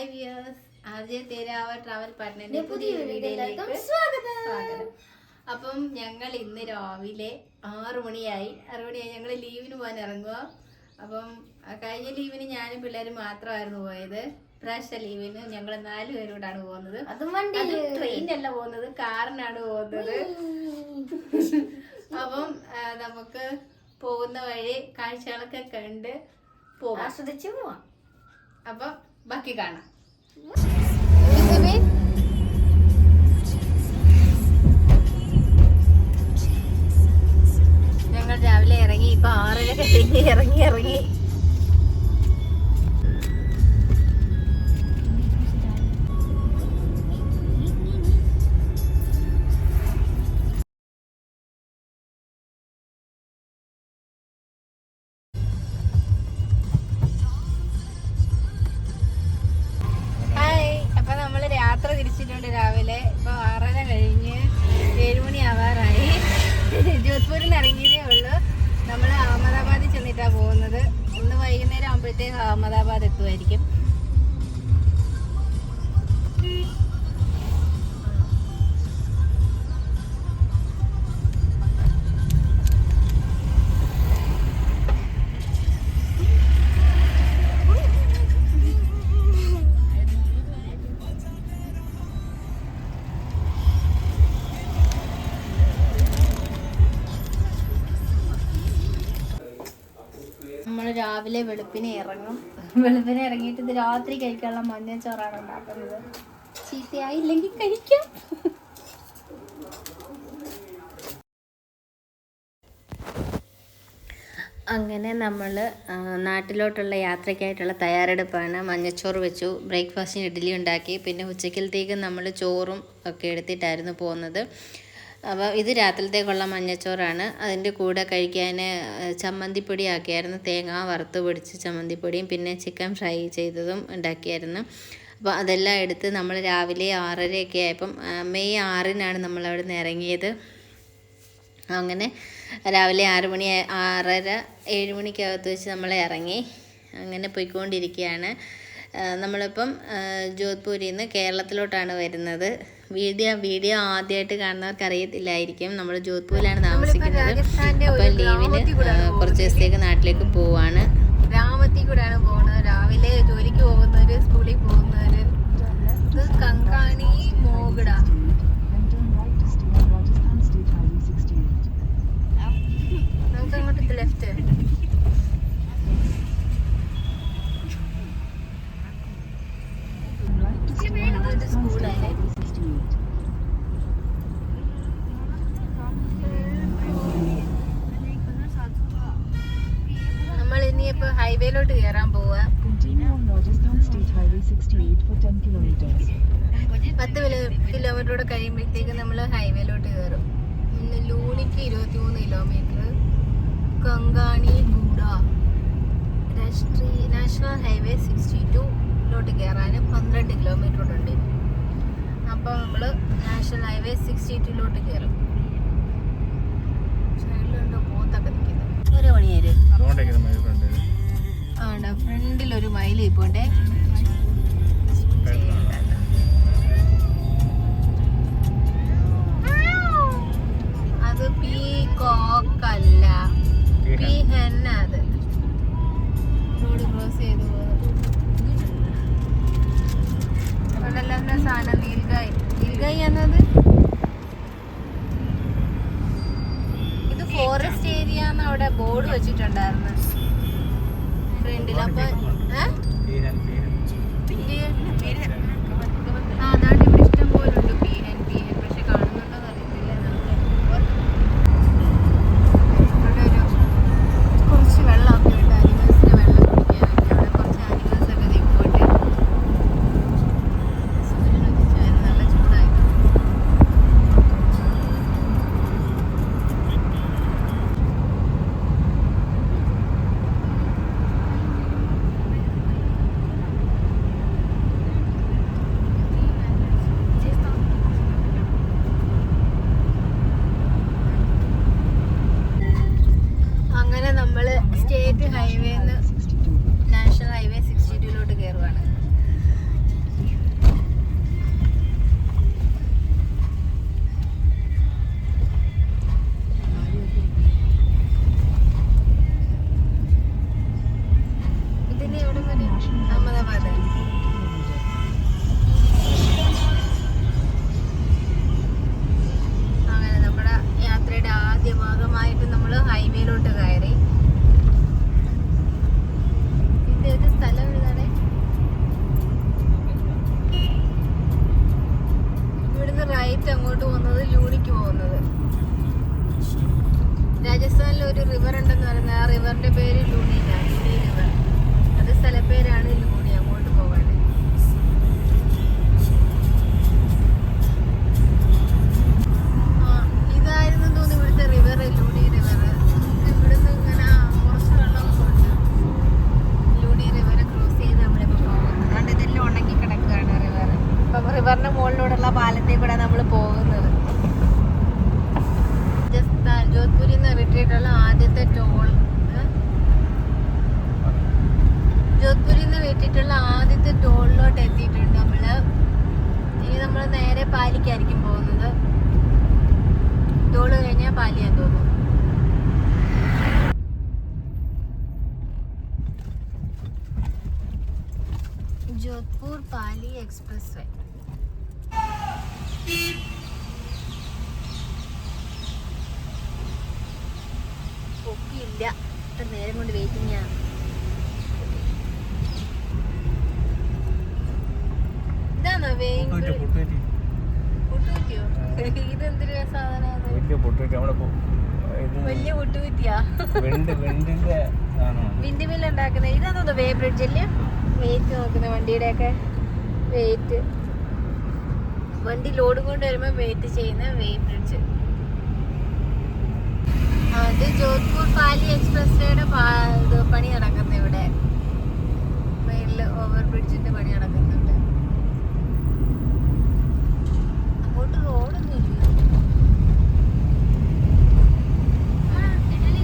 Hi viewers, RJ തേരാവ travel പാർട്ട്ണറിന്റെ പുതിയ വീഡിയോയിലേക്ക് സ്വാഗതം. അപ്പം ഞങ്ങൾ ഇന്ന് രാവിലെ 6 മണിയായി ഞങ്ങൾ ലീവിന് പോകാൻ ഇറങ്ങുക. അപ്പം കഴിഞ്ഞ ലീവിന് ഞാനും പിള്ളേരും മാത്രമായിരുന്നു പോയത്. പ്രാവശ്യ ലീവിന് ഞങ്ങൾ 4 പേരോടാണ് പോകുന്നത്. അത് ട്രെയിനല്ല പോകുന്നത്, കാറിനാണ് പോകുന്നത്. അപ്പം നമുക്ക് പോകുന്ന വഴി കാഴ്ചകളൊക്കെ കണ്ട് ആസ്വദിച്ച് പോവാം. അപ്പം ബാക്കി കാണാം. ഞങ്ങൾ രാവിലെ ഇറങ്ങി, ഇപ്പൊ 6:30 കഴിഞ്ഞ് ഇറങ്ങി തിരിച്ചിട്ടുണ്ട്. രാവിലെ ഇപ്പൊ 6:30 കഴിഞ്ഞ് 7 മണി ആവാറായി. ജോധ്പൂരിൽ നിന്ന് ഇറങ്ങിയതേ ഉള്ളൂ. നമ്മൾ അഹമ്മദാബാദിൽ ചെന്നിട്ടാണ് പോകുന്നത്. ഇന്ന് വൈകുന്നേരം ആകുമ്പോഴത്തേക്ക് അഹമ്മദാബാദ് എത്തുമായിരിക്കും. നമ്മൾ രാവിലെ വെളുപ്പിനെ ഇറങ്ങിയിട്ട് ഇത് രാത്രി കഴിക്കാനുള്ള മഞ്ഞച്ചോറാണ് ഉണ്ടാക്കുന്നത്. ചീത്തയായില്ലെങ്കിൽ കഴിക്കാം. അങ്ങനെ നമ്മൾ നാട്ടിലോട്ടുള്ള യാത്രയ്ക്കായിട്ടുള്ള തയ്യാറെടുപ്പാണ്. മഞ്ഞച്ചോറ് വെച്ചു, ബ്രേക്ക്ഫാസ്റ്റിന് ഇഡ്ഡലി ഉണ്ടാക്കി, പിന്നെ ഉച്ചക്കലത്തേക്ക് നമ്മൾ ചോറും ഒക്കെ എടുത്തിട്ടായിരുന്നു പോകുന്നത്. അപ്പോൾ ഇത് രാത്രിയിലത്തേക്കുള്ള മഞ്ഞച്ചോറാണ്. അതിൻ്റെ കൂടെ കഴിക്കാൻ ചമ്മന്തിപ്പൊടി ആക്കിയായിരുന്നു. തേങ്ങ വറുത്ത് പൊടിച്ച് ചമ്മന്തിപ്പൊടിയും പിന്നെ ചിക്കൻ ഫ്രൈ ചെയ്തതും ഉണ്ടാക്കിയായിരുന്നു. അപ്പോൾ അതെല്ലാം എടുത്ത് നമ്മൾ രാവിലെ 6:30 ആയപ്പം മെയ് 6-നാണ് നമ്മളവിടെ നിന്ന് ഇറങ്ങിയത്. അങ്ങനെ രാവിലെ 6 മണി 6:30 7 മണിക്കകത്ത് വെച്ച് നമ്മൾ ഇറങ്ങി. അങ്ങനെ പോയിക്കൊണ്ടിരിക്കുകയാണ്. നമ്മളിപ്പം ജോധ്പൂരിൽ നിന്ന് കേരളത്തിലോട്ടാണ് വരുന്നത്. വീഡിയോ ആദ്യമായിട്ട് കാണുന്നവർക്ക് അറിയത്തില്ലായിരിക്കും. നമ്മൾ ജോധ്പൂരിലാണ് താമസിക്കുന്നത്. അപ്പം ലീവിന് കുറച്ച് ദിവസത്തേക്ക് നാട്ടിലേക്ക് പോവാണ്. ഗ്രാമത്തിൽ കൂടെയാണ് പോകുന്നത്. രാവിലെ ജോലിക്ക് പോകുന്നവർ, സ്കൂളിൽ പോകുന്നവർ. ഇത് കങ്കാണി മോഗഡ. നമുക്ക് അങ്ങോട്ട് ലെഫ്റ്റ്. സ്കൂളല്ലേ. നമ്മൾ ഇനിയിപ്പോ ഹൈവേയിലോട്ട് കയറാൻ പോവാ. 10 കിലോമീറ്ററോടെ കഴിയുമ്പോഴത്തേക്ക് നമ്മൾ ഹൈവേയിലോട്ട് കയറും. പിന്നെ ലൂണിക്ക് 23 കിലോമീറ്റർ, കങ്കാണി ഗൂഡ നാഷണൽ ഹൈവേ 62 കയറാൻ 12 കിലോമീറ്റർ ഉണ്ട്. അപ്പോൾ നമ്മൾ നാഷണൽ ഹൈവേ 62 കയറും. സൈഡിലുണ്ട് പോത്തൊക്കെ നിൽക്കുന്നത്. 1 മണിയേര് ആണ്ട ഫ്രണ്ടിലൊരു മയിൽ ഇപ്പോണ്ടേ. അത് പീകോക്കല്ല, പീഹെന്ന. അത് റോഡ് ക്രോസ് ചെയ്ത് പോകുന്നത്. അവിടെല്ലാം സാധനം നീൽഗായ് എന്നത്. ഇത് ഫോറസ്റ്റ് ഏരിയ എന്ന് അവിടെ ബോർഡ് വെച്ചിട്ടുണ്ടായിരുന്നു ഫ്രണ്ടിൽ. അപ്പൊ അതാണ് ഇവിടെ ഇഷ്ടം പോലെ ഉണ്ട് PN. പക്ഷെ കാണുന്നുണ്ടോ അറിയത്തില്ല. കുറച്ച് വെള്ളമൊക്കെ ഉണ്ട്. അനിമൽസിന് വെള്ളം കുടിക്കാനൊക്കെ അവിടെ കുറച്ച് അനിമൽസ് ഒക്കെ നിൽക്കോട്ടെ. നല്ല ചൂടായിരുന്നു. രാജസ്ഥാനിൽ ഒരു റിവർ ഉണ്ടെന്ന് പറയുന്നത്, ആ റിവറിന്റെ പേര് ലൂണിയാണ്, ലൂണി റിവർ. അത് സ്ഥലപ്പേരാണ് ലൂണി. അങ്ങോട്ട് പോകാൻ ഇതായിരുന്നു തോന്നി ഇവിടുത്തെ റിവർ, ലൂണി റിവർ. ഇവിടുന്ന് ഇങ്ങനെ കുറച്ച് വെള്ളമൊക്കെ ഉണ്ട്. ലൂണി റിവർ ക്രോസ് ചെയ്ത് നമ്മളിപ്പോൾ പോകുന്നത്. അതുകൊണ്ട് ഇതെല്ലാം ഉണക്കി കിടക്കുകയാണ് റിവർ. ഇപ്പം റിവറിന്റെ മുകളിലൂടെയുള്ള പാലത്തിൽ കൂടെ നമ്മൾ പോകുന്നത്. ജോധ്പൂരിൽ നിന്ന് കിട്ടിയിട്ടുള്ള ആദ്യത്തെ ടോൾ, ജോധ്പൂരിൽ നിന്ന് വെട്ടിയിട്ടുള്ള ആദ്യത്തെ ടോളിലോട്ട് എത്തിയിട്ടുണ്ട് നമ്മള്. ഇനി നമ്മൾ നേരെ പാലിക്കായിരിക്കും പോകുന്നത്. ടോള് കഴിഞ്ഞാൽ പാലിയാൻ തോന്നും. ജോധ്പൂർ പാലി എക്സ്പ്രസ് വേ. ഇല്ല, ഇത്ര നേരം കൊണ്ട് വെയിറ്റിംഗ് ആണ്. ഇതാണോ ഇതെന്തൊരു സാധനം? വലിയ പൊട്ടുകുറ്റിയാ വിൻഡ് മില്ല് ഉണ്ടാക്കുന്നത്. ഇതാണോ വേ ബ്രിഡ്ജ് അല്ലേ? വെയിറ്റ് നോക്കുന്ന വണ്ടിയുടെ ഒക്കെ വെയിറ്റ്, വണ്ടി ലോഡ് കൊണ്ട് വരുമ്പോ വെയിറ്റ് ചെയ്യുന്ന വേ ബ്രിഡ്ജ്. അത് ജോധ്പൂർ പാലി എക്സ്പ്രസ് വേയുടെ പണി നടക്കുന്നത്. ഇവിടെ മേളില് ഓവർ ബ്രിഡ്ജിന്റെ പണി നടക്കുന്നുണ്ട്. അങ്ങോട്ട് റോഡൊന്നും ഇല്ല.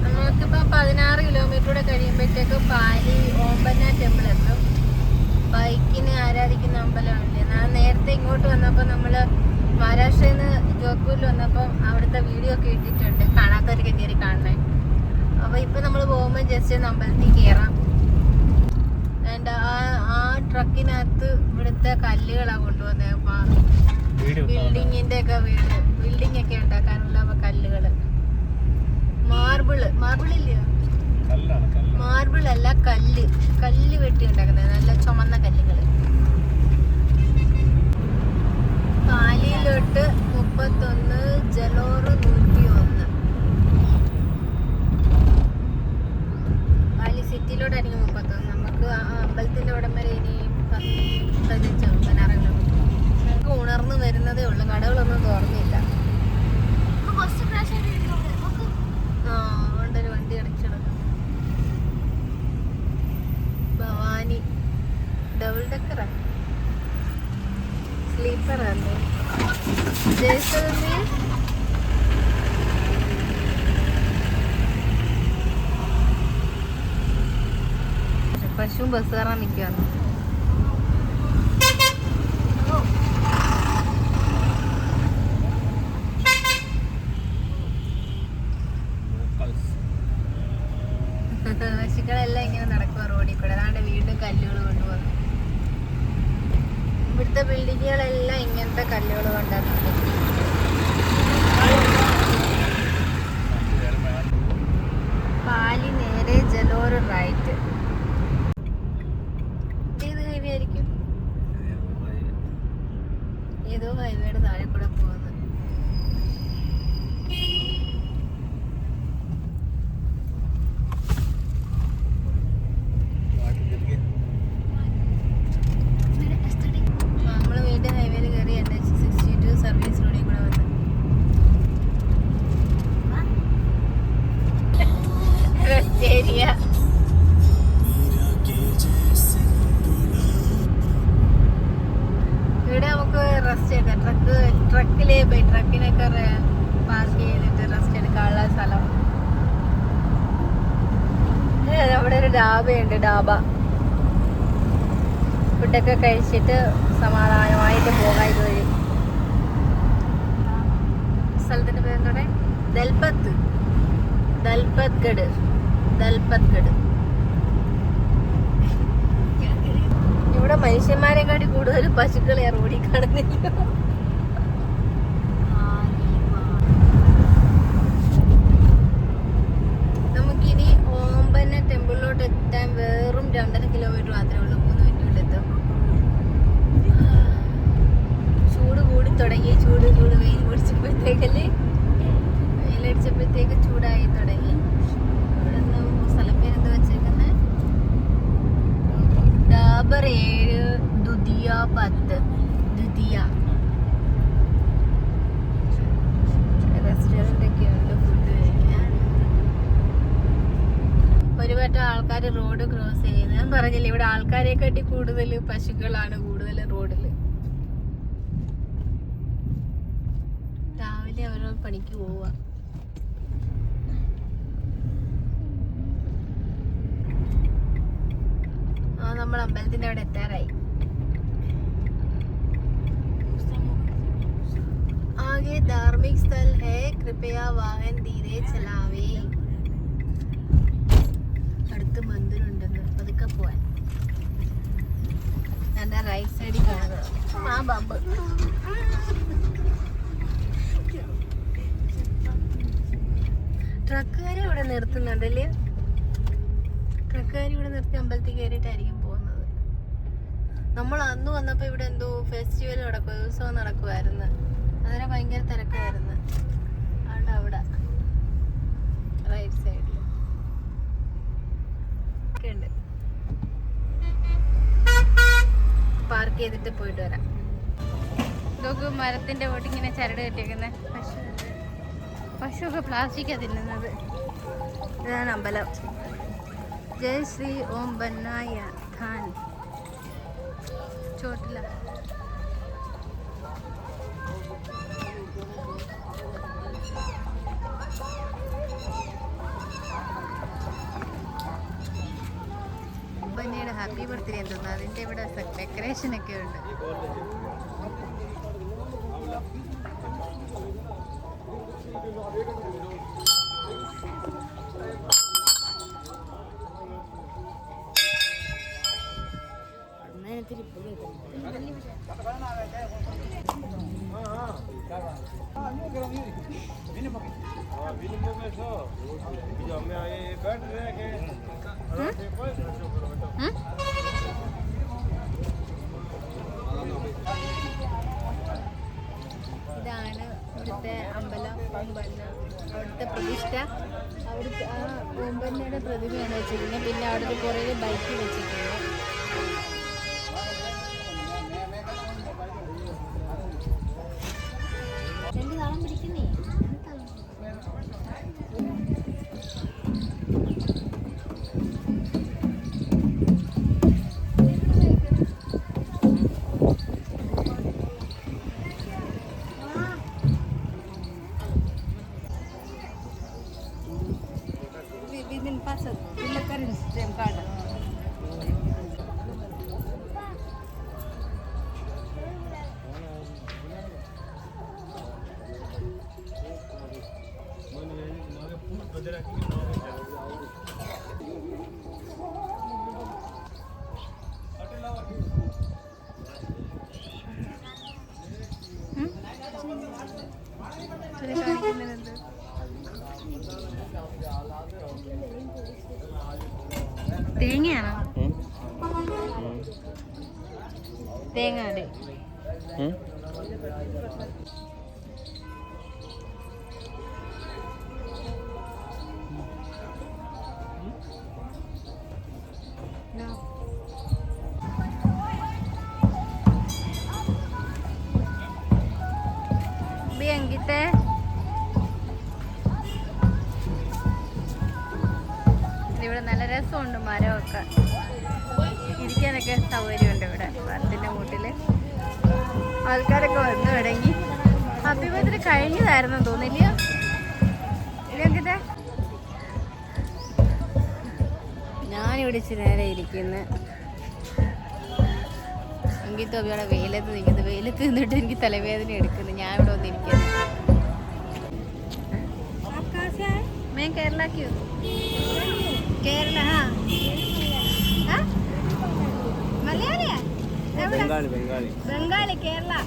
നമുക്കിപ്പോ 16 കിലോമീറ്റർ കഴിയുമ്പോഴത്തേക്ക് പാലി ഓംബന്ന ടെമ്പിൾ എത്തും. ബൈക്കിന് ആരാധിക്കുന്ന അമ്പലമാണല്ലേ. ഞാൻ നേരത്തെ ഇങ്ങോട്ട് വന്നപ്പോ നമ്മള് മഹാരാഷ്ട്രയിൽ നിന്ന് ജോധ്പൂരിൽ വന്നപ്പം അവിടുത്തെ വീഡിയോ ഒക്കെ ഇട്ടിട്ടുണ്ട്, കാണാത്തവർക്ക് കയറി കാണണേ. അപ്പൊ ഇപ്പൊ നമ്മൾ പോകുമ്പോൾ ജസ്റ്റ് ഒന്ന് അമ്പലത്തിൽ കയറാം. ആ ട്രക്കിനകത്ത് ഇവിടുത്തെ കല്ലുകളാണ് കൊണ്ടുവന്നത്. ബിൽഡിങ്ങിന്റെ ഒക്കെ ബിൽഡിംഗ് ഒക്കെ ഉണ്ടാക്കാനുള്ള കല്ലുകള്. മാർബിളില്ല, മാർബിൾ അല്ല, കല്ല് വെട്ടി ഉണ്ടാക്കുന്നത്, നല്ല ചുമന്ന കല്ലുകള്. പാലിയിലോട്ട് 31, ജലോർ 101. പാലി സിറ്റിയിലോട്ടായിരിക്കും 31. നമുക്ക് അമ്പലത്തിന്റെ ഉടം വരെ ഇനി 15-16 കിലോമീറ്റർ. നമുക്ക് ഉണർന്നു വരുന്നതേ ഉള്ളൂ, കടകളൊന്നും തുറന്നില്ല. അതുകൊണ്ടൊരു വണ്ടി അടച്ചിടക്കും. ഭവാനി ഡബിൾ ഡെക്കറാ, സ്ലീപ്പർ ആണ്. ജയ്സൽമീർ പശുവും ബസ് കയറാൻ നിൽക്കുകയാണ്. പശുക്കളെല്ലാം ഇങ്ങനെ നടക്കുക റോഡിൽ കൂടെ. അതാണ്ട് വീണ്ടും കല്ലുകൾ കൊണ്ടുപോകുന്നു. ഇവിടുത്തെ ബിൽഡിങ്ങുകളെല്ലാം ഇങ്ങനത്തെ കല്ലുകൾ കൊണ്ടാണ്. പാലി നേരെ, ജലോർ റൈറ്റ്. ഏത് ഹൈവേ ആയിരിക്കും? ഏതോ ഹൈവേയുടെ താഴെ കൂടെ പോകുന്നത്. ഹൈവേയിൽ കയറി NH-62 സർവീസ് റോഡിൽ കൂടെ വന്ന് റെസ്റ്റ്. ഇവിടെ നമുക്ക് റെസ്റ്റ് എടുക്കാം. ട്രക്കിലേ പോയി ട്രക്കിനൊക്കെ പാർക്ക് ചെയ്തിട്ട് റെസ്റ്റ് എടുക്കാനുള്ള സ്ഥലം. അവിടെ ഒരു ഡാബയുണ്ട്, ഡാബ. ഫുഡൊക്കെ കഴിച്ചിട്ട് സമാധാനമായിട്ട് പോകാം. ഇതുവഴി സ്ഥലത്തിന്റെ പേരെന്തോടെ? ദൽപത്ഗഡ്. ഇവിടെ മനുഷ്യന്മാരെക്കാട്ടി കൂടുതൽ പശുക്കളെ റോഡിൽ കാണുന്നില്ല. നമുക്കിനി ഓംബന്ന ടെമ്പിളിലോട്ട് എത്താൻ വെറും 2.5 കിലോമീറ്റർ മാത്രമേ ഉള്ളൂ. 3 മിനിറ്റ് കൊണ്ട് എത്തും. ചൂട് കൂടി തുടങ്ങി. ചൂട് വെയിൽ പിടിച്ചപ്പോഴത്തേക്കല്ലേ, വെയിലടിച്ച വെച്ചപ്പോഴത്തേക്ക് ചൂടായി തുടങ്ങി. ഇവിടെ നിന്ന് സ്ഥലം പേരെന്ത് വെച്ചേക്കുന്നത്? ഡാബർ 7 ദുദിയ 10 ദുദിയ റെസ്റ്റോറൻ്റ് ഒക്കെ ഉണ്ട് ഫുഡ് കഴിക്കാൻ. ഒരുപാട് ആൾക്കാർ റോഡ് ക്രോസ് ചെയ്യുന്നത്. ഞാൻ പറഞ്ഞില്ലേ, ഇവിടെ ആൾക്കാരെക്കാട്ടി കൂടുതൽ പശുക്കളാണ് കൂടുതൽ റോഡിൽ. രാവിലെ അവരോ പണിക്ക് പോവുക. നമ്മൾ അമ്പലത്തിന്റെ അവിടെ എത്താറായി. आगे धार्मिक स्थल है, कृपया वाहन धीरे चलावे. അടുത്ത് മന്ദിരമുണ്ടെന്ന് പതുക്കെ പോവാൻ. എൻ്റെ റൈറ്റ് സൈഡിൽ കാണുന്നത് ആ ബമ്പ്. ട്രക്കുകാരെ ഇവിടെ നിർത്തുന്നുണ്ടല്ലേ? ട്രക്കുകാർ ഇവിടെ നിർത്തി അമ്പലത്തിൽ കയറിയിട്ടായിരിക്കും പോകുന്നത്. നമ്മൾ അന്ന് വന്നപ്പോൾ ഇവിടെ എന്തോ ഫെസ്റ്റിവൽ നടക്കുക, ഉത്സവം നടക്കുമായിരുന്നു. അതിനെ ഭയങ്കര തിരക്കായിരുന്നു. അതുകൊണ്ട് അവിടെ റൈറ്റ് സൈഡിൽ ഒക്കെ ഉണ്ട്. പാർക്ക് ചെയ്തിട്ട് പോയിട്ട് വരാം. ഇതൊക്കെ മരത്തിന്റെ ഓട്ട് ഇങ്ങനെ ചരട് കെട്ടിയേക്കുന്നത്. പശുവൊക്കെ പ്ലാസ്റ്റിക്കാണ് തിന്നുന്നത്. ഇതാണ് അമ്പലം. ജയ് ശ്രീ ഓം ബന്നായ ധാൻ ചോട്ടില. ബന്നയുടെ ഹാപ്പി ബർത്ത്ഡേ എന്ന് തോന്നുന്നു. അതിൻ്റെ ഇവിടെ ഡെക്കറേഷൻ ഒക്കെ ഉണ്ട്. ഇതാണ് ഇവിടുത്തെ അമ്പലം ഓംബന്ന. അവിടുത്തെ പ്രതിഷ്ഠ. അവിടുത്തെ ആ ഓംബന്നയുടെ പ്രതിമയാണ് വെച്ചിരിക്കുന്നത്. പിന്നെ അവിടെ കുറേ ബൈക്ക് വെച്ചിട്ടുണ്ട്. രണ്ട് താളം പിടിക്കുന്നേ. തേങ്ങയാണോ? തേങ്ങ അതെ. Biangite ഇവിടെ നല്ല രസമുണ്ട്. മരമൊക്കെ ഇരിക്കാനൊക്കെ സൗകര്യമുണ്ട് ഇവിടെ മരത്തിൻ്റെ മൂട്ടിൽ. ആൾക്കാരൊക്കെ വന്നു തുടങ്ങി. ഹാപ്പി ബർത്ത്ഡേ കഴിഞ്ഞതായിരുന്നു തോന്നില്ല. ഞാനിവിടെ ഇച്ചിരി നേരെ ഇരിക്കുന്നു. എങ്കിൽ തോബിയുടെ വെയിലത്ത് നിൽക്കുന്നത്. വെയിലത്ത് നിന്നിട്ട് എനിക്ക് തലവേദന എടുക്കുന്നു. ഞാൻ ഇവിടെ വന്നിരിക്കുന്നു. मैं केरला की हूँ. केरला हाँ मलयाली है? बंगाली बंगाली बंगाली केरला.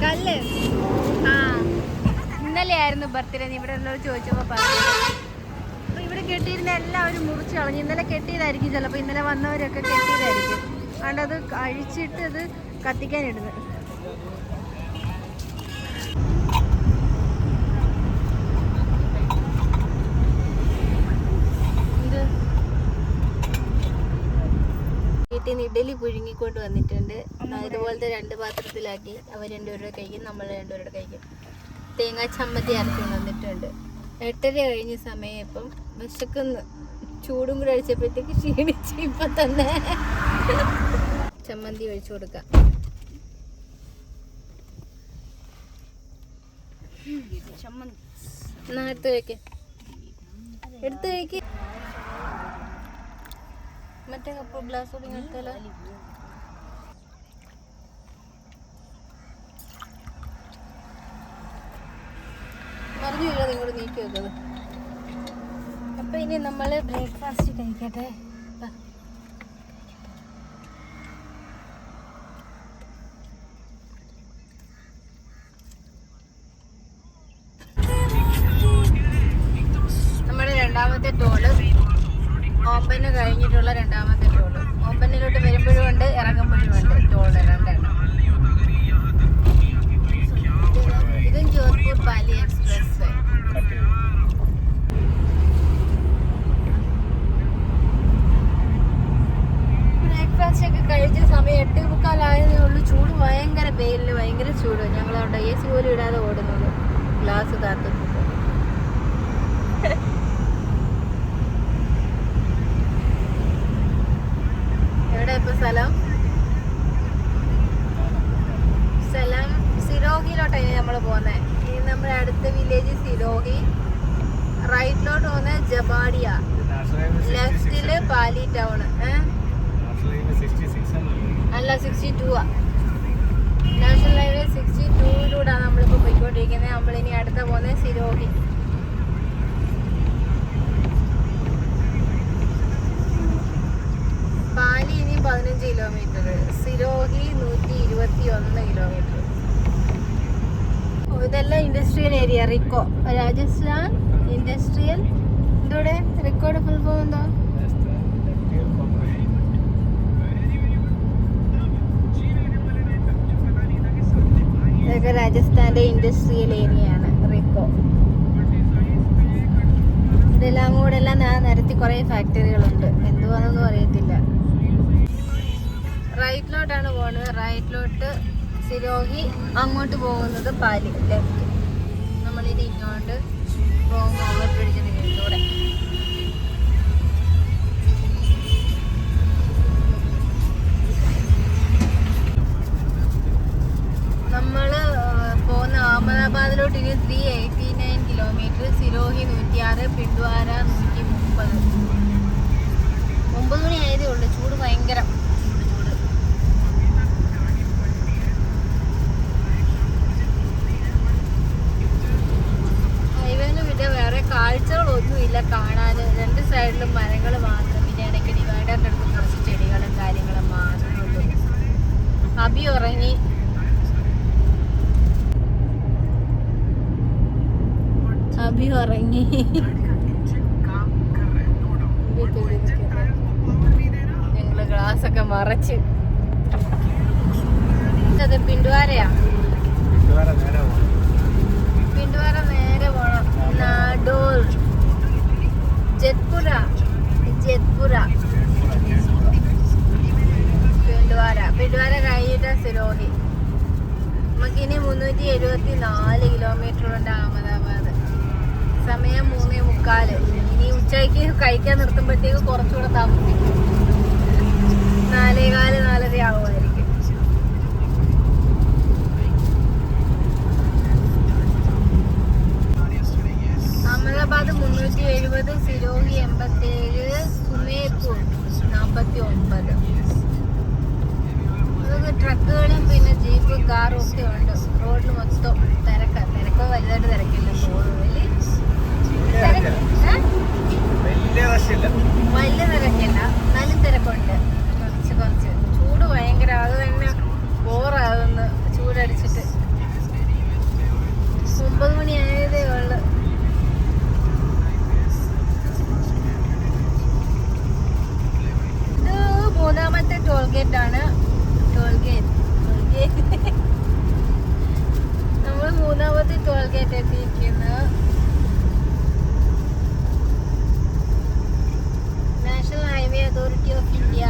കല്ല് ആ ഇന്നലെ ആയിരുന്നു ബർത്ത്ഡേ. ഇവിടെ ഉള്ളവർ ചോദിച്ചപ്പോൾ പറഞ്ഞു. അപ്പോൾ ഇവിടെ കെട്ടിയിരുന്ന എല്ലാവരും മുറിച്ച് കളഞ്ഞു. ഇന്നലെ കെട്ടിയതായിരിക്കും ചിലപ്പോൾ. ഇന്നലെ വന്നവരൊക്കെ കെട്ടിയതായിരിക്കും. അതുകൊണ്ട് അത് അഴിച്ചിട്ട് അത് കത്തിക്കാനിടുന്നത്. വീട്ടിൽ നിന്ന് ഇഡലി പുഴുങ്ങിക്കൊണ്ട് വന്നിട്ടുണ്ട്. ഇതുപോലത്തെ 2 പാത്രത്തിലാക്കി അവർ 2 പേരുടെ കഴിക്കും, നമ്മൾ 2 പേരുടെ കഴിക്കും. തേങ്ങാ ചമ്മന്തി അരച്ചുകൊണ്ട് വന്നിട്ടുണ്ട്. 8:30 കഴിഞ്ഞ സമയം ഇപ്പം വിശക്കുന്ന്. ചൂടും കൂടെ അടിച്ചപ്പോഴത്തേക്ക് ക്ഷീണിച്ച് ഇപ്പം തന്നെ ചമ്മന്തി ഒഴിച്ചു കൊടുക്കാം. എടുത്ത് കഴിക്ക്, എടുത്ത് കഴിക്ക്. മറ്റേ കപ്പ് ഗ്ലാസ് കൂടി എടുത്താലോ? മറിഞ്ഞില്ല, നിങ്ങളോട് നീക്കി വെക്കുന്നത്. അപ്പൊ ഇനി നമ്മള് ബ്രേക്ക്ഫാസ്റ്റ് കഴിക്കട്ടെ. നമ്മുടെ രണ്ടാമത്തെ ടോള് ഓമ്പന് കഴിഞ്ഞിട്ടുള്ള രണ്ടാമത്തെ ടോള്. ഓമ്പനിലോട്ട് വരുമ്പോഴും ഉണ്ട്, ഇറങ്ങുമ്പോഴും ഉണ്ട് ടോള് 2 എണ്ണം. ഇതും ജോധ്പൂർ പാലി എക്സ്പ്രസ് വേ. ബ്രേക്ക്ഫാസ്റ്റ് ഒക്കെ കഴിച്ച സമയം 8:45 ഉള്ളൂ. ചൂട് ഭയങ്കര, വെയിലിന് ഭയങ്കര ചൂട്. ഞങ്ങളവിടെ AC പോലും ഇടാതെ ഓടുന്നത്, ഗ്ലാസ് താത്തുന്നത്. എവിടെ ഇപ്പൊ സ്ഥലം? സിരോഹിയിലോട്ടാണ് ഇനി നമ്മൾ പോകുന്നത്. ഇനി നമ്മുടെ അടുത്ത വില്ലേജ് സിരോഹി. റൈറ്റിലോട്ട് പോകുന്നത് ജബാഡിയ, ലെഫ്റ്റില് പാലി ടൗൺ. അല്ല 62 നാഷണൽ ഹൈവേ 62-ലൂടെയാണ് നമ്മളിപ്പോൾ പോയിക്കൊണ്ടിരിക്കുന്നത്. നമ്മളിനി അടുത്ത പോകുന്നത് സിരോഹി. പാലി ഇനി 15 കിലോമീറ്റർ, സിരോഹി 121 കിലോമീറ്റർ. ഇതെല്ലാം industrial area. RIICO, Rajasthan industrial. എന്തോടെ റിക്കോയുടെ ഫുൾ ഫോം എന്തോ? ഇതൊക്കെ രാജസ്ഥാന്റെ ഇൻഡസ്ട്രിയൽ ഏരിയയാണ് റിക്കോ. ഇതെല്ലാം കൂടെ എല്ലാം നിരത്തി കുറെ ഫാക്ടറികളുണ്ട്. എന്തുവാന്നൊന്നും അറിയത്തില്ല. റൈറ്റിലോട്ടാണ് പോകുന്നത്. റൈറ്റിലോട്ട് സിരോഹി, അങ്ങോട്ട് പോകുന്നത് പാലി ലെഫ്റ്റ്. നമ്മളിനി ഇങ്ങോട്ട് പോകുമ്പോൾ ഓവർ ബ്രിഡ്ജിന് കീഴിലൂടെ. നമ്മള് പോകുന്ന അഹമ്മദാബാദിലോട്ട് ഇനി 389 കിലോമീറ്റർ. സിരോഹി 106, പിണ്ട്വാര 130. 9 മണി ആയതേ ഉള്ളൂ. ചൂട് ഭയങ്കര. ഹൈവേന്ന് പിന്നെ വേറെ കാഴ്ചകളൊന്നുമില്ല കാണാൻ. 2 സൈഡിലും മരങ്ങൾ മാത്രം. പിന്നെ ഇടയ്ക്ക് ഡിവൈഡറിൻ്റെ അടുത്ത് കുറച്ച് ചെടികളും കാര്യങ്ങളും മാത്രമേ ഉള്ളൂ. അബി ഉറങ്ങി. ഞങ്ങള് ഗ്ലാസ്സൊക്കെ മറച്ച്. അത് പിണ്ട്വാരയാ. പിണ്ട്വാര നേരെ പോണം. നാഡോൾ, ജത്പുര. പിണ്ട്വാര കഴിഞ്ഞിട്ട് സിരോഹി. നമുക്കിനി 374 കിലോമീറ്റർ ഉണ്ട് അഹമ്മദാബാദ്. സമയം 3:45. ഇനി ഉച്ചയ്ക്ക് കഴിക്കാൻ നിർത്തുമ്പോഴത്തേക്ക് കുറച്ചുകൂടെ താമസിക്കും. 4:15, 4:30 ആവുമായിരിക്കും. അഹമ്മദാബാദ് 370, സിരോഹി 87, സുമേർപൂർ 49. അതൊക്കെ ട്രക്കുകളും പിന്നെ ജീപ്പും കാറും ഒക്കെ ഉണ്ട്. റോഡിൽ മൊത്തം തിരക്കോ വലുതായിട്ട് തിരക്കില്ല. വലിയ തിരക്കില്ല, എന്നാലും തിരക്കുണ്ട് കുറച്ച്. ചൂട് ഭയങ്കര. അത് തന്നെ ബോറാകുന്നു ചൂടടിച്ചിട്ട്. 9 മണി ആയതേ ഉള്ളു. ഇത് 3ാമത്തെ ടോൾ ഗേറ്റ് ആണ്. നമ്മൾ 3ാമത്തെ ടോൾ ഗേറ്റ് എത്തിയിരിക്കുന്നു. National highway authority of India.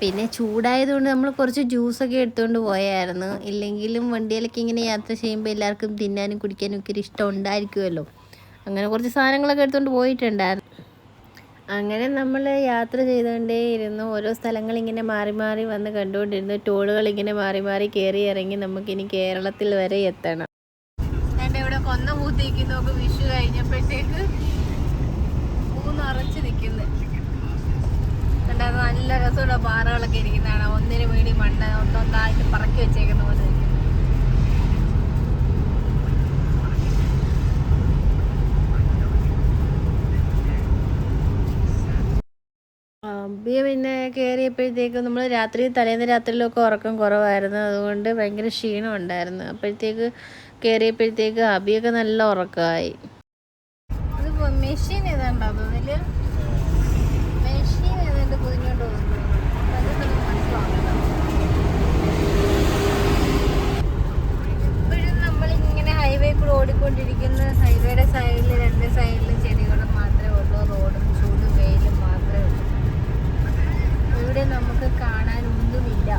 പിന്നെ ചൂടായതുകൊണ്ട് നമ്മൾ കുറച്ച് ജ്യൂസൊക്കെ എടുത്തുകൊണ്ട് പോയായിരുന്നു. ഇല്ലെങ്കിലും വണ്ടിയിലൊക്കെ ഇങ്ങനെ യാത്ര ചെയ്യുമ്പോൾ എല്ലാവർക്കും തിന്നാനും കുടിക്കാനും ഒക്കെ ഒരു ഇഷ്ടം ഉണ്ടായിരിക്കുമല്ലോ. അങ്ങനെ കുറച്ച് സാധനങ്ങളൊക്കെ എടുത്തുകൊണ്ട് പോയിട്ടുണ്ടായിരുന്നു. അങ്ങനെ നമ്മൾ യാത്ര ചെയ്തുകൊണ്ടേ ഇരുന്നു. ഓരോ സ്ഥലങ്ങളിങ്ങനെ മാറി മാറി വന്ന് കണ്ടുകൊണ്ടിരുന്നു. ടോളുകൾ ഇങ്ങനെ മാറി മാറി കയറി ഇറങ്ങി നമുക്കിനി കേരളത്തിൽ വരെ എത്തണം. എൻ്റെ ഇവിടെ കൊന്ന പൂത്തേക്ക് നോക്ക്. വിഷു കഴിഞ്ഞപ്പോഴത്തേക്ക് പൂ നിറച്ച് നിൽക്കുന്നത് കണ്ടത്. നല്ല രസമുള്ള പാറകളൊക്കെ ഇരിക്കുന്നതാണ്. ഒന്നിനു വേണ്ടി മണ്ണ് ഒന്നൊന്നായിട്ട് പറക്കി വെച്ചേക്കുന്ന പോലെ. പിന്നെ കയറിയപ്പോഴത്തേക്കും നമ്മൾ തലേന്ന് രാത്രിയിലൊക്കെ ഉറക്കം കുറവായിരുന്നു. അതുകൊണ്ട് ഭയങ്കര ക്ഷീണം ഉണ്ടായിരുന്നു. അപ്പോഴത്തേക്ക് കയറിയപ്പോഴത്തേക്ക് അബിയൊക്കെ നല്ല ഉറക്കമായി. അത് മെഷീൻ ഏതാണ്ടോ അതില് മെഷീൻ ഏതാണ്ട് കുതിഞ്ഞോണ്ട് പോകുന്നു. ഇപ്പോഴും നമ്മളിങ്ങനെ ഹൈവേ കൂടെ ഓടിക്കൊണ്ടിരിക്കുന്ന ഹൈവേയുടെ സൈഡിൽ 2 സൈഡിലും ചെടികളും മാത്രമേ ഉള്ളൂ. റോഡും ചൂടും വെയിലും മാത്രമേ ഉള്ളൂ. ഇവിടെ നമുക്ക് കാണാനൊന്നുമില്ല.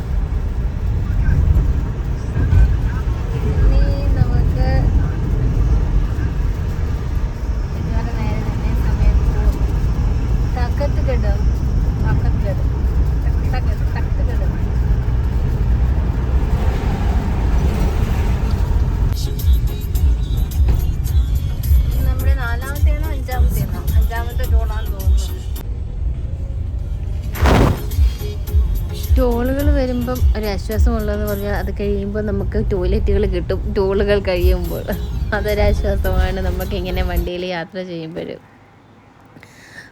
ഇനി നമുക്ക് ഇതുവരെ നേരെ തന്നെ സമയത്ത് പോകും. തക്കത്ത് കിടും നമ്മുടെ 4ാമത്തെയാണോ 5ാമത്തെയാണോ? 5ാമത്തെ ടോളാന്ന് തോന്നുന്നു. ടോളുകൾ വരുമ്പം ഒരു ആശ്വാസമുള്ളതെന്ന് പറഞ്ഞാൽ അത് കഴിയുമ്പോൾ നമുക്ക് ടോയ്ലറ്റുകൾ കിട്ടും. ടോളുകൾ കഴിയുമ്പോൾ അതൊരാശ്വാസമാണ് നമുക്കിങ്ങനെ വണ്ടിയിൽ യാത്ര ചെയ്യുമ്പോഴും.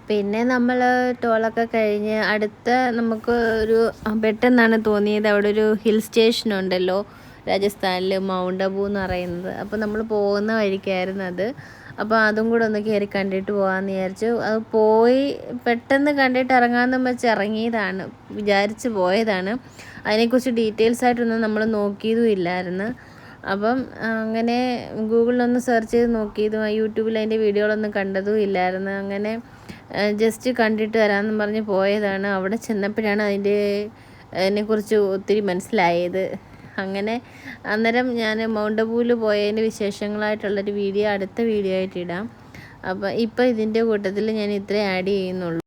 പിന്നെ നമ്മൾ ടോളൊക്കെ കഴിഞ്ഞ് അടുത്ത നമുക്ക് ഒരു പെട്ടെന്നാണ് തോന്നിയത്, അവിടെ ഒരു ഹിൽ സ്റ്റേഷൻ ഉണ്ടല്ലോ രാജസ്ഥാനിൽ, മൗണ്ട് അബു എന്ന് പറയുന്നത്. അപ്പോൾ നമ്മൾ പോകുന്ന വഴിക്കായിരുന്നു അത്. അപ്പോൾ അതും കൂടെ ഒന്ന് കയറി കണ്ടിട്ട് പോകാമെന്ന് വിചാരിച്ചു. അത് പോയി പെട്ടെന്ന് കണ്ടിട്ട് ഇറങ്ങാമെന്ന് വെച്ച് ഇറങ്ങിയതാണ്, വിചാരിച്ച് പോയതാണ്. അതിനെക്കുറിച്ച് ഡീറ്റെയിൽസ് ആയിട്ടൊന്നും നമ്മൾ നോക്കിയതും ഇല്ലായിരുന്നു. അപ്പം അങ്ങനെ ഗൂഗിളിലൊന്ന് സെർച്ച് ചെയ്ത് നോക്കിയതും യൂട്യൂബിൽ അതിൻ്റെ വീഡിയോകളൊന്നും കണ്ടതും ഇല്ലായിരുന്നു. അങ്ങനെ ജസ്റ്റ് കണ്ടിട്ട് വരാമെന്ന് പറഞ്ഞ് പോയതാണ്. അവിടെ ചെന്നപ്പോഴാണ് അതിനെക്കുറിച്ച് ഒത്തിരി മനസ്സിലായത്. അങ്ങനെ അന്നേരം ഞാൻ മൗണ്ട് അബുവിൽ പോയതിൻ്റെ വിശേഷങ്ങളായിട്ടുള്ളൊരു വീഡിയോ അടുത്ത വീഡിയോ ആയിട്ട് ഇടാം. അപ്പോൾ ഇപ്പോൾ ഇതിൻ്റെ കൂട്ടത്തിൽ ഞാൻ ഇത്രേ ആഡ് ചെയ്യുന്നുള്ളൂ.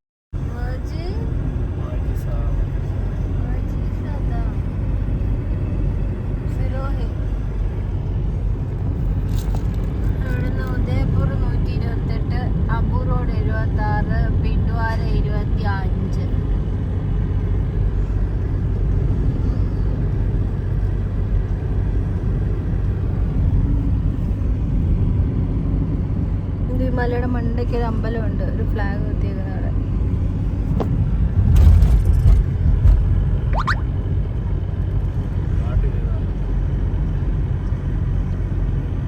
ഉദയപൂർ 128, അബു റോഡ് 76, പിണ്ട്വാര 25. മലയുടെ മണ്ടയ്ക്ക് ഒരു അമ്പലമുണ്ട്, ഒരു ഫ്ലാഗ് കുത്തിയേക്കുന്നത് അവിടെ.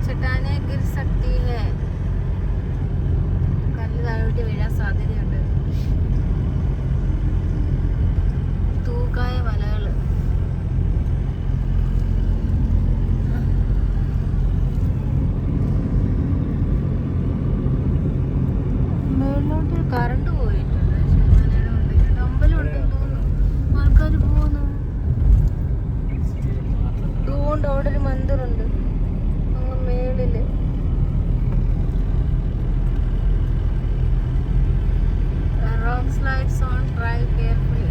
ചട്ടാനെ ഗിർ സക്തി ഹൈ, കല്ല് താഴോട്ട് വീഴാൻ സാധ്യതയുണ്ട്. തൂക്കായ മലകൾ. കറണ്ട് പോയിട്ടുണ്ട്. അമ്പലം ഉണ്ടെന്ന് തോന്നുന്നു. ആൾക്കാർ പോകുന്നു. അതുകൊണ്ട് അവിടെ ഒരു മന്ദിറുണ്ട് മേളില്. Rock slides on, drive carefully.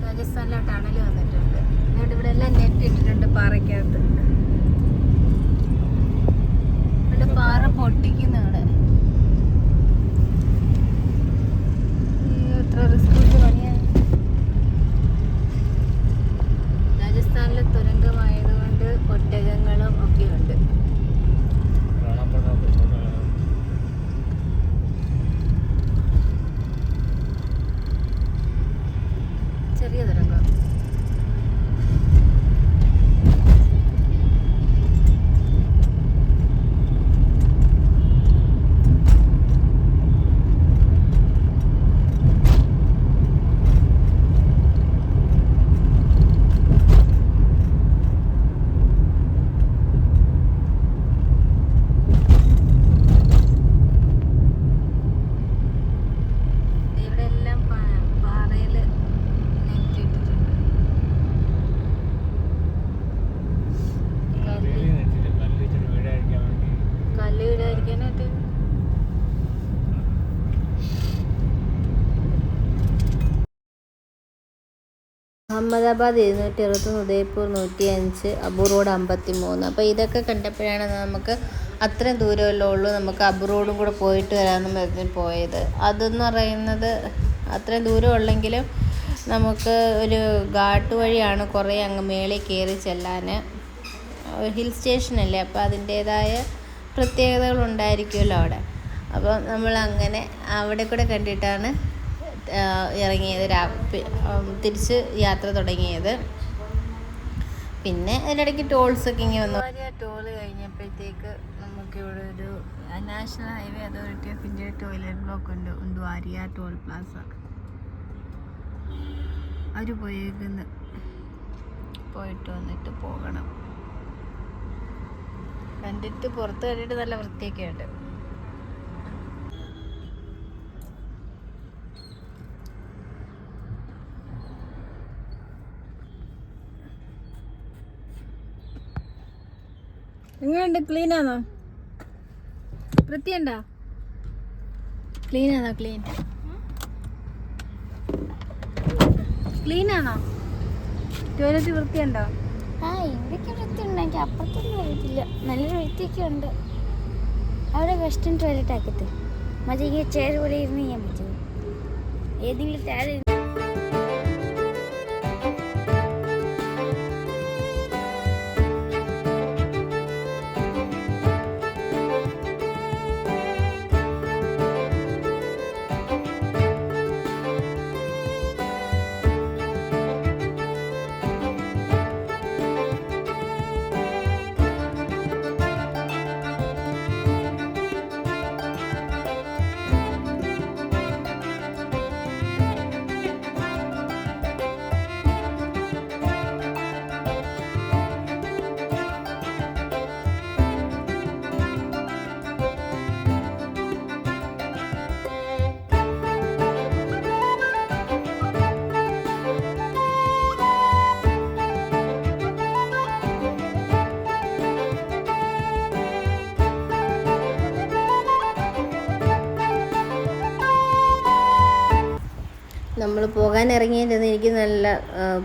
രാജസ്ഥാനിലെ ടണൽ വന്നിട്ടുണ്ട്. അതുകൊണ്ട് ഇവിടെ എല്ലാം നെറ്റ് ഇട്ടിട്ടുണ്ട് പാറയ്ക്കകത്ത്. ഇവിടെ പാറ പൊട്ടിക്കുന്ന അവിടെ. എത്ര റിസ്ക് പണിയാണ്. രാജസ്ഥാനിലെ തുരങ്കമായതുകൊണ്ട് ഒട്ടകങ്ങളും ഒക്കെ ഉണ്ട്. ചെറിയ തുരങ്കം. അഹമ്മദാബാദ് 261, ഉദയ്പൂർ 105, അബു റോഡ് 53. അപ്പോൾ ഇതൊക്കെ കണ്ടപ്പോഴാണ് നമുക്ക് അത്രയും ദൂരമല്ലേ ഉള്ളൂ, നമുക്ക് അബു റോഡും കൂടെ പോയിട്ട് വരാമെന്ന് പറഞ്ഞ് പോയത്. അതെന്ന് പറയുന്നത് അത്രയും ദൂരം ഉള്ളെങ്കിലും നമുക്ക് ഒരു ഘാട്ട് വഴിയാണ് കുറേ അങ്ങ് മേളിൽ കയറി ചെല്ലാൻ. ഹിൽ സ്റ്റേഷനല്ലേ, അപ്പോൾ അതിൻ്റേതായ പ്രത്യേകതകളുണ്ടായിരിക്കുമല്ലോ അവിടെ. അപ്പോൾ നമ്മളങ്ങനെ അവിടെ കൂടെ കണ്ടിട്ടാണ് ഇറങ്ങിയത്, തിരിച്ച് യാത്ര തുടങ്ങിയത്. പിന്നെ അതിനിടയ്ക്ക് ടോൾസൊക്കെ ഇങ്ങനെ വന്നു. ടോൾ കഴിഞ്ഞപ്പോഴത്തേക്ക് നമുക്കിവിടെ ഒരു national highway authority of India toilet block ഉണ്ട്, ദ്വാരിയ ടോൾ പ്ലാസ. അവർ പോയിട്ട് വന്നിട്ട് പോകണം. കണ്ടിട്ട് പുറത്ത് കണ്ടിട്ട് നല്ല വൃത്തിയൊക്കെ ഉണ്ട്. എങ്ങനെയുണ്ട്? ക്ലീനാണോ? വൃത്തിയുണ്ടോ? ക്ലീനാണോ? ക്ലീനാണോ? ടോയ്ലറ്റ് വൃത്തിയുണ്ടോ? ഇവിടേക്ക് വൃത്തിയുണ്ട്, എനിക്ക് അപ്പുറത്തൊന്നും അറിയത്തില്ല. നല്ലൊരു വൃത്തിയൊക്കെ ഉണ്ട്. അവിടെ വെസ്റ്റേൺ ടോയ്ലറ്റ് ആക്കത്ത് മറ്റേ ഇങ്ങനെ ചെയർ പോലെ ഇരുന്ന് ചെയ്യാൻ പറ്റുമോ? ഏതെങ്കിലും ടയർ നമ്മൾ പോകാൻ ഇറങ്ങിയിരുന്നത് എനിക്ക്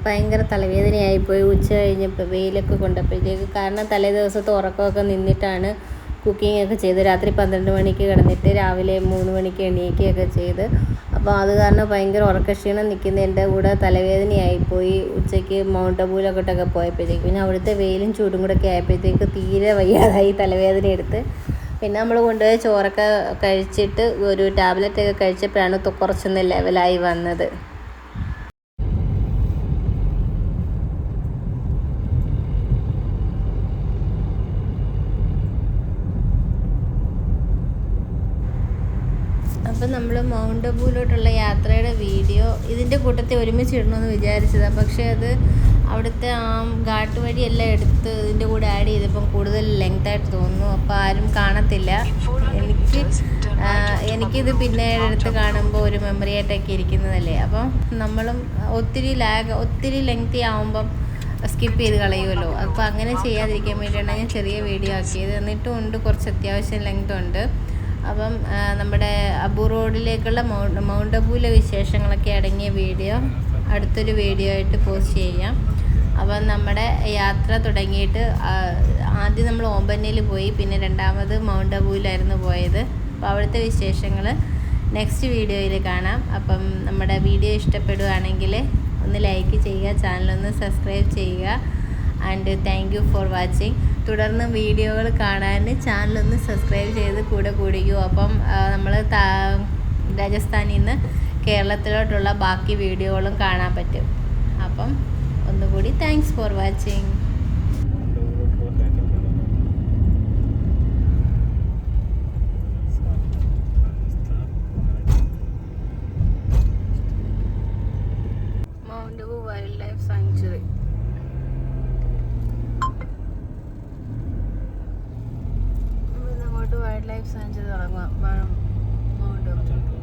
ഭയങ്കര തലവേദനയായിപ്പോയി ഉച്ച കഴിഞ്ഞപ്പോൾ, വെയിലൊക്കെ കൊണ്ടപ്പോഴത്തേക്ക്. കാരണം തലേ ദിവസത്തെ ഉറക്കമൊക്കെ നിന്നിട്ടാണ് കുക്കിംഗ് ഒക്കെ ചെയ്ത്. രാത്രി 12 മണിക്ക് കിടന്നിട്ട് രാവിലെ 3 മണിക്ക് എണീക്കുകയൊക്കെ ചെയ്ത്. അപ്പോൾ അത് കാരണം ഭയങ്കര ഉറക്കക്ഷീണം നിൽക്കുന്നതിൻ്റെ കൂടെ തലവേദനയായിപ്പോയി. ഉച്ചയ്ക്ക് മൗണ്ട് അബൂലൊക്കെ പോയപ്പോഴത്തേക്ക് പിന്നെ അവിടുത്തെ വെയിലും ചൂടും കൂടെ ഒക്കെ ആയപ്പോഴത്തേക്ക് തീരെ വയ്യാതായി, തലവേദന എടുത്ത്. പിന്നെ നമ്മൾ കൊണ്ടുപോയി ചോറൊക്കെ കഴിച്ചിട്ട് ഒരു ടാബ്ലറ്റൊക്കെ കഴിച്ചപ്പോഴാണ് കുറച്ചൊന്ന് ലെവലായി വന്നത്. അപ്പം നമ്മൾ മൗണ്ട് അബൂലോട്ടുള്ള യാത്രയുടെ വീഡിയോ ഇതിൻ്റെ കൂട്ടത്തിൽ ഒരുമിച്ച് ഇടണമെന്ന് വിചാരിച്ചതാണ്. പക്ഷേ അത് അവിടുത്തെ ആ ഘാട്ട് വഴിയെല്ലാം എടുത്ത് ഇതിൻ്റെ കൂടെ ആഡ് ചെയ്തപ്പം കൂടുതൽ ലെങ്തായിട്ട് തോന്നുന്നു. അപ്പോൾ ആരും കാണത്തില്ല. എനിക്കിത് പിന്നീട് എടുത്ത് കാണുമ്പോൾ ഒരു മെമ്മറി ആയിട്ടൊക്കെ ഇരിക്കുന്നതല്ലേ. അപ്പം നമ്മളും ഒത്തിരി ലെങ്തി ആവുമ്പം സ്കിപ്പ് ചെയ്ത് കളയുമല്ലോ. അപ്പോൾ അങ്ങനെ ചെയ്യാതിരിക്കാൻ വേണ്ടിയാണ് ഞാൻ ചെറിയ വീഡിയോ ആക്കിയത്. എന്നിട്ടും ഉണ്ട്, കുറച്ച് അത്യാവശ്യം ലെങ്ത് ഉണ്ട്. അപ്പം നമ്മുടെ അബു റോഡിലേക്കുള്ള മൗണ്ട് അബൂലെ വിശേഷങ്ങളൊക്കെ അടങ്ങിയ വീഡിയോ അടുത്തൊരു വീഡിയോ ആയിട്ട് പോസ്റ്റ് ചെയ്യാം. അപ്പം നമ്മുടെ യാത്ര തുടങ്ങിയിട്ട് ആദ്യം നമ്മൾ ഓമ്പന്നയിൽ പോയി, പിന്നെ രണ്ടാമത് മൗണ്ട് അബൂലായിരുന്നു പോയത്. അപ്പോൾ അവിടുത്തെ വിശേഷങ്ങൾ നെക്സ്റ്റ് വീഡിയോയിൽ കാണാം. അപ്പം നമ്മുടെ വീഡിയോ ഇഷ്ടപ്പെടുകയാണെങ്കിൽ ഒന്ന് ലൈക്ക് ചെയ്യുക, ചാനലൊന്ന് സബ്സ്ക്രൈബ് ചെയ്യുക. And thank you for watching. തുടർന്ന് വീഡിയോകൾ കാണാൻ ചാനലൊന്ന് സബ്സ്ക്രൈബ് ചെയ്ത് കൂടിക്കൂ. അപ്പം നമ്മൾ രാജസ്ഥാനിൽ നിന്ന് കേരളത്തിലോട്ടുള്ള ബാക്കി വീഡിയോകളും കാണാൻ പറ്റും. അപ്പം ഒന്നുകൂടി thanks for watching. Mount Abu wild life sanctuary. ഇവിടുന്ന് അങ്ങോട്ട് വൈൽഡ് ലൈഫ് സാങ്ച്വറി തുടങ്ങാം. മൗണ്ട് അബു.